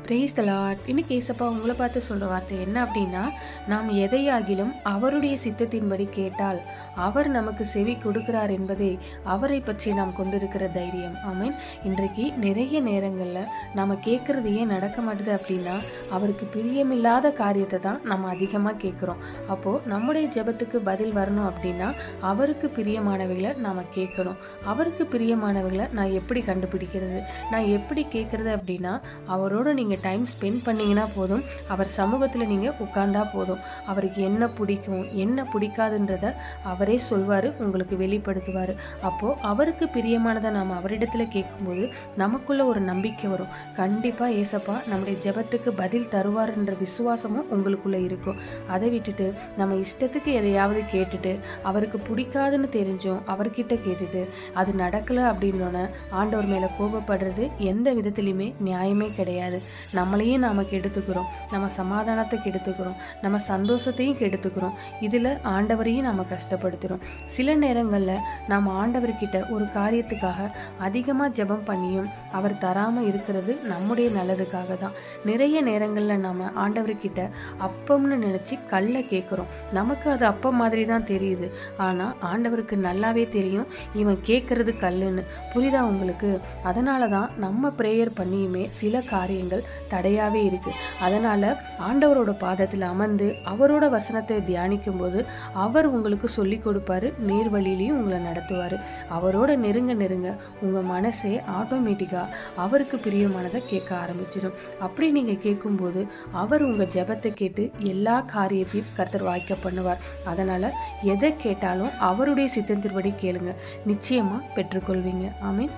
Praise the Lord. இன்னைக்கு ஏசப்பா உங்களை பார்த்து சொல்ற வார்த்தை என்ன அப்படின்னா, நாம் எதையாகிலும் அவருடைய சித்தத்தின்படி கேட்டால் அவர் நமக்கு செவி கொடுக்கிறார் என்பதே அவரை பற்றி நாம் கொண்டிருக்கிற தைரியம். ஆமீன். இன்றைக்கு நிறைய நேரங்கள்ல நம்ம கேட்கறது ஏன் நடக்க மாட்டுது அப்படின்னா, அவருக்கு பிரியமில்லாத காரியத்தை தான் நம்ம அதிகமா கேட்கிறோம். அப்போ நம்முடைய ஜெபத்துக்கு பதில் வரணும் அப்படின்னா அவருக்கு பிரியமானவைகளை நாம கேட்கணும். அவருக்கு பிரியமானவைகளை நான் எப்படி கண்டுபிடிக்கிறது, நான் எப்படி கேட்கறது அப்படின்னா, அவரோட நீங்க டைம் ஸ்பெண்ட் பண்ணீங்கன்னா போதும். அவர் சமூகத்துல நீங்க உட்கார்ந்தா போதும். அவருக்கு என்ன பிடிக்கும் என்ன பிடிக்காதுன்றத அவரே சொல்வாரு, உங்களுக்கு வெளிப்படுத்துவாரு. அப்போ அவருக்கு பிரியமானதை நாம அவரிடத்துல கேட்கும்போது நமக்குள்ள ஒரு நம்பிக்கை வரும். கண்டிப்பா ஏசப்பா நம்முடைய ஜெபத்துக்கு பதில் தருவாருன்ற விசுவாசமும் உங்களுக்குள்ள இருக்கும். அதை விட்டுட்டு நம்ம இஷ்டத்துக்கு எதையாவது கேட்டுட்டு அவருக்கு பிடிக்காதுன்னு தெரிஞ்சும் அவர்கிட்ட கேட்டுட்டு அது நடக்கல அப்படின்னோன்னு ஆண்டவர் மேல கோபப்படுறது எந்த விதத்திலுமே நியாயமே கிடையாது. நம்மளையும் நாம கெடுத்துக்கிறோம், நம்ம சமாதானத்தை கெடுத்துக்கிறோம், நம்ம சந்தோஷத்தையும் கெடுத்துக்கிறோம். இதுல ஆண்டவரையும் நம்ம கஷ்டப்படுத்துறோம். சில நேரங்கள்ல நாம் ஆண்டவர்கிட்ட ஒரு காரியத்துக்காக அதிகமா ஜெபம் பண்ணியும் அவர் தராம இருக்கிறது நம்முடைய நல்லதுக்காக தான். நிறைய நேரங்கள்ல நாம ஆண்டவர்கிட்ட அப்பம்னு நினைச்சு கல்லை கேட்கிறோம். நமக்கு அது அப்பம் மாதிரி தான் தெரியுது. ஆனா ஆண்டவருக்கு நல்லாவே தெரியும் இவன் கேட்கறது கல்லுன்னு. புரியுதா உங்களுக்கு? அதனாலதான் நம்ம பிரேயர் பண்ணியுமே சில காரியங்கள் தடையாவே இருக்கு. அதனால ஆண்டவரோட பாதத்தில் அமர்ந்து அவரோட வசனத்தை தியானிக்கும் போது அவர் உங்களுக்கு சொல்லி கொடுப்பாரு, நேர் வழியிலையும் உங்களை நடத்துவாரு. அவரோட நெருங்க நெருங்க உங்க மனசே ஆட்டோமேட்டிக்கா அவருக்கு பிரியமானதை கேட்க ஆரம்பிச்சிடும். அப்படி நீங்க கேட்கும்போது அவர் உங்க ஜெபத்தை கேட்டு எல்லா காரியத்தையும் கர்த்தர் வாய்க்க பண்ணுவார். அதனால எதை கேட்டாலும் அவருடைய சித்தத்தின்படி கேளுங்க, நிச்சயமா பெற்றுக்கொள்வீங்க. ஆமீன்.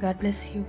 God bless you.